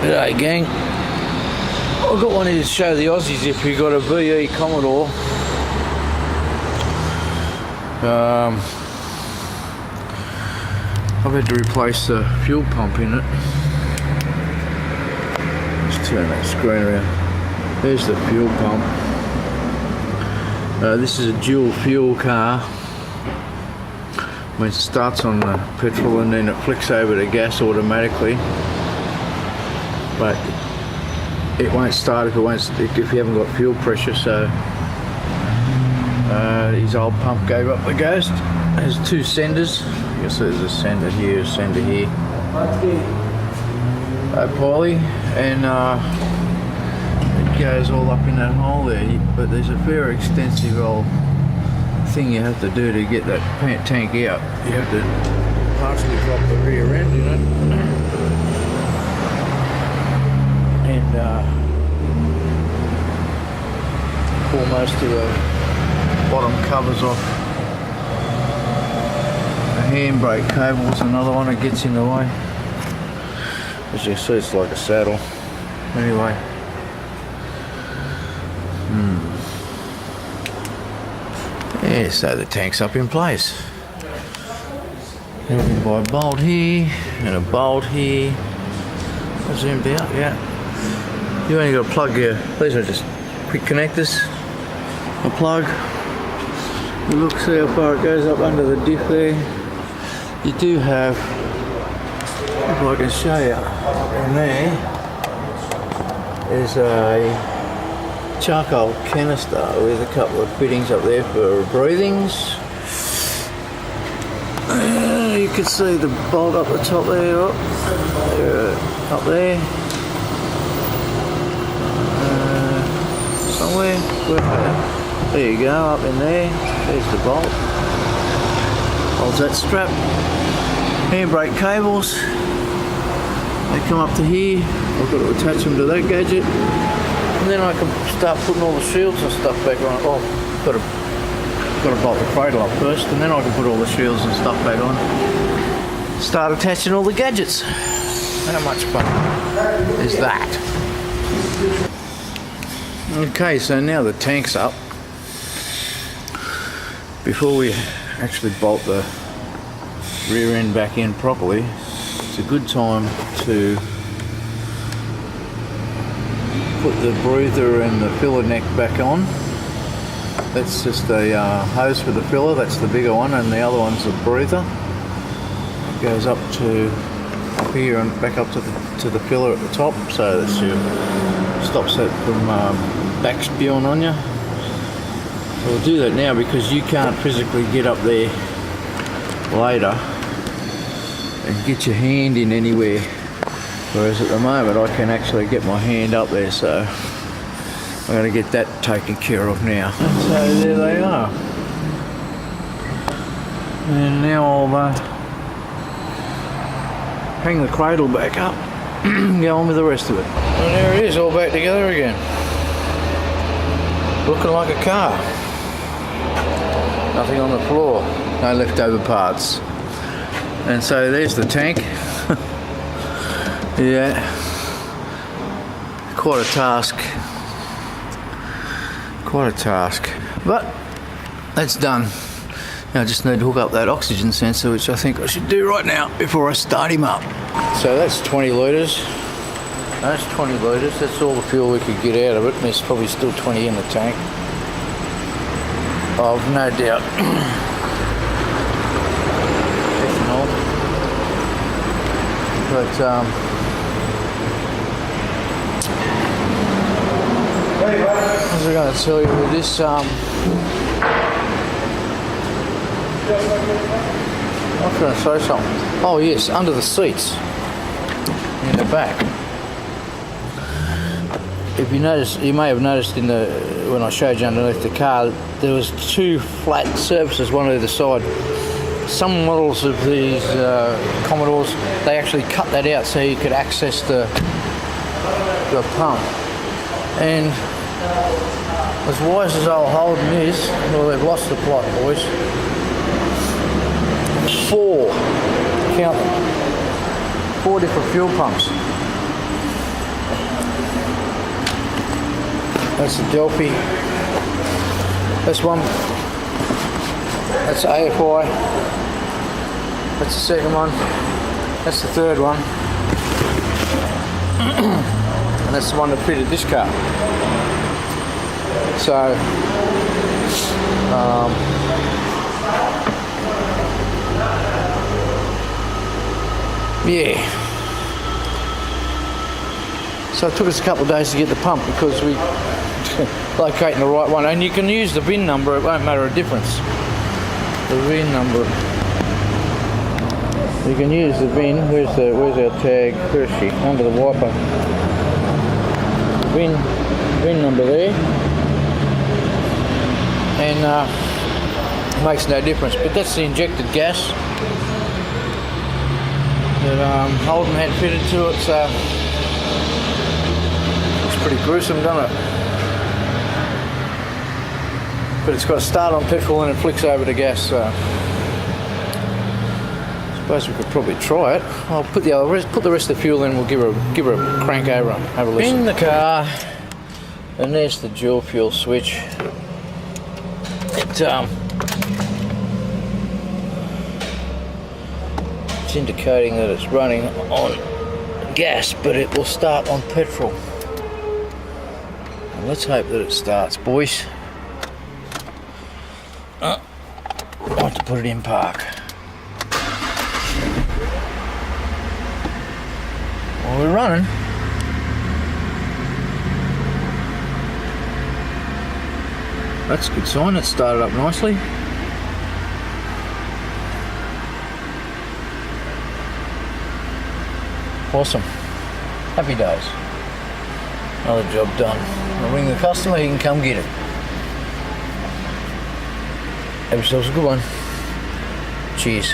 G'day gang, I've got one here to show the Aussies if you've got a VE Commodore. I've had to replace the fuel pump in it. Let's turn that screen around. There's the fuel pump. This is a dual fuel car. When it starts on the petrol and then it flicks over to gas automatically. But it won't start if you haven't got fuel pressure, so his old pump gave up the ghost. There's two senders. I guess there's a sender here, a sender here. Poly, and it goes all up in that hole there, but there's a very extensive old thing you have to do to get that tank out. You have to partially drop the rear end in it. And pull most of the bottom covers off. The handbrake cable's another one that gets in the way. As you can see, it's like a saddle. Anyway. Yeah, so the tank's up in place. You can buy a bolt here and a bolt here. Zoomed out, yeah. You only got to plug your, these are just quick connectors. A plug. You look, see how far it goes up under the diff there. You do have, if I can show you, in there's a charcoal canister with a couple of fittings up there for breathings. You can see the bolt up the top there, up there. Somewhere. There you go, up in there. There's the bolt. Holds that strap. Handbrake cables. They come up to here. I've got to attach them to that gadget. And then I can start putting all the shields and stuff back on. Oh, got to bolt the cradle up first, and then I can put all the shields and stuff back on. Start attaching all the gadgets. How much fun is that? Okay, so now the tank's up. Before we actually bolt the rear end back in properly, it's a good time to put the breather and the filler neck back on. That's just a hose for the filler, that's the bigger one, and the other one's the breather. It goes up here and back up to the filler at the top, so that's stops it from back spewing on you. So we'll do that now because you can't physically get up there later and get your hand in anywhere, whereas at the moment I can actually get my hand up there, so I'm going to get that taken care of now. So there they are, and now I'll hang the cradle back up and go on with the rest of it. And there it is, all back together again. Looking like a car. Nothing on the floor, no leftover parts. And so there's the tank. Yeah, quite a task. Quite a task. But that's done. Now I just need to hook up that oxygen sensor, which I think I should do right now before I start him up. So that's 20 litres. That's 20 litres. That's all the fuel we could get out of it. And there's probably still 20 in the tank. I've no doubt. Ethanol. But what was I going to tell you with this? I was going to say something. Oh yes, under the seats in the back. If you notice, you may have noticed when I showed you underneath the car, there was two flat surfaces, one either side. Some models of these Commodores, they actually cut that out so you could access the pump. And as wise as old Holden is, well, they've lost the plot, boys. 4, count them, 4 different fuel pumps. That's the Delphi. This one, that's AFI. That's the second one. That's the third one. And that's the one that fitted this car. So, yeah. So it took us a couple of days to get the pump because we locating the right one, and you can use the VIN number, it won't matter a difference. The VIN number, you can use the VIN. Where's our tag? Where is she? Under the wiper. VIN number there, and it makes no difference. But that's the injected gas that Holden had fitted to it, so it's pretty gruesome, doesn't it? But it's got to start on petrol and it flicks over to gas, so I suppose we could probably try it. I'll put the rest of the fuel in, we'll give her a crank over and have a listen. In the car, and there's the dual fuel switch. It's indicating that it's running on gas, but it will start on petrol. And let's hope that it starts, boys. I want to put it in park. Well, we're running. That's a good sign. It started up nicely. Awesome. Happy days. Another job done. I'll ring the customer, he can come get it. Have yourselves a good one. Cheers.